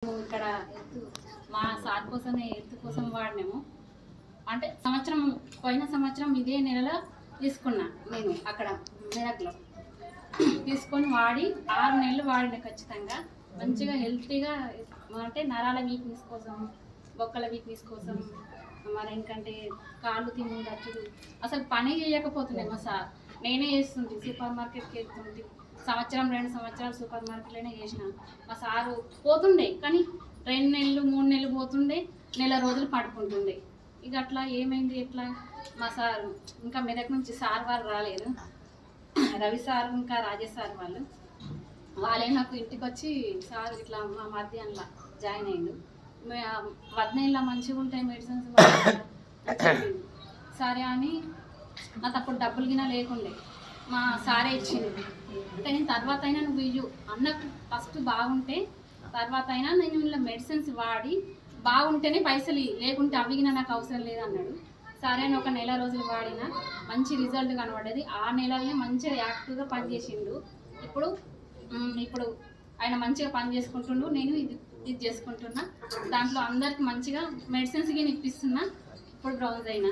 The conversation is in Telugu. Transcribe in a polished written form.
ఇక్కడ ఎత్తు మా సార్ కోసమే ఎత్తు కోసం వాడినాము. అంటే పోయిన సంవత్సరం ఇదే నెలలో తీసుకున్నా నేను అక్కడ మెదక్లో తీసుకొని వాడి 6 నెలలు వాడిన ఖచ్చితంగా మంచిగా హెల్తీగా. అంటే నరాల వీక్నెస్ కోసం, బొక్కల వీక్నెస్ కోసం, మరి ఎందుకంటే కాళ్ళు తిండచ్చు, అసలు పని చేయకపోతుండే మా సార్. నేనే చేస్తుంది, సూపర్ మార్కెట్కి వెళ్తుంది. 1-2 సంవత్సరాలు సూపర్ మార్కెట్లోనే చేసిన. మా సారు పోతుండే, కానీ 2 నెలలు 3 నెలలు పోతుండే, నెల రోజులు పడుకుంటుండే. ఇక అట్లా ఏమైంది ఎట్లా మా సారు ఇంకా మెదక్ నుంచి సార్ వాళ్ళు రాలేదు, రవి సార్ ఇంకా రాజేష్ సార్ వాళ్ళే నాకు ఇంటికి వచ్చి సార్ ఇట్లా మా మధ్యాహ్నంలో జాయిన్ అయ్యిండు. వద్నేళ్ళ మంచిగా ఉంటాయి మెడిసిన్స్ సరే అని. నాకు అప్పుడు డబ్బులు గిన లేకుండే, మా సారే ఇచ్చింది. అంటే నేను తర్వాత అయినా నువ్వు అన్నకు ఫస్ట్ బాగుంటే తర్వాత అయినా నేను ఇలా మెడిసిన్స్ వాడి బాగుంటేనే పైసలు లేకుంటే అవి గిన నాకు అవసరం లేదన్నాడు. సరే అని ఒక నెల రోజులు వాడిన, మంచి రిజల్ట్ కనబడ్డది. ఆ నెలలనే మంచిగా యాక్టివ్గా పనిచేసిండు. ఇప్పుడు ఆయన మంచిగా పని చేసుకుంటుండు, నేను ఇది చేసుకుంటున్నా. దాంట్లో అందరికి మంచిగా మెడిసిన్స్ గిన ఇప్పిస్తున్నా. ఇప్పుడు బ్రౌజ్ అయినా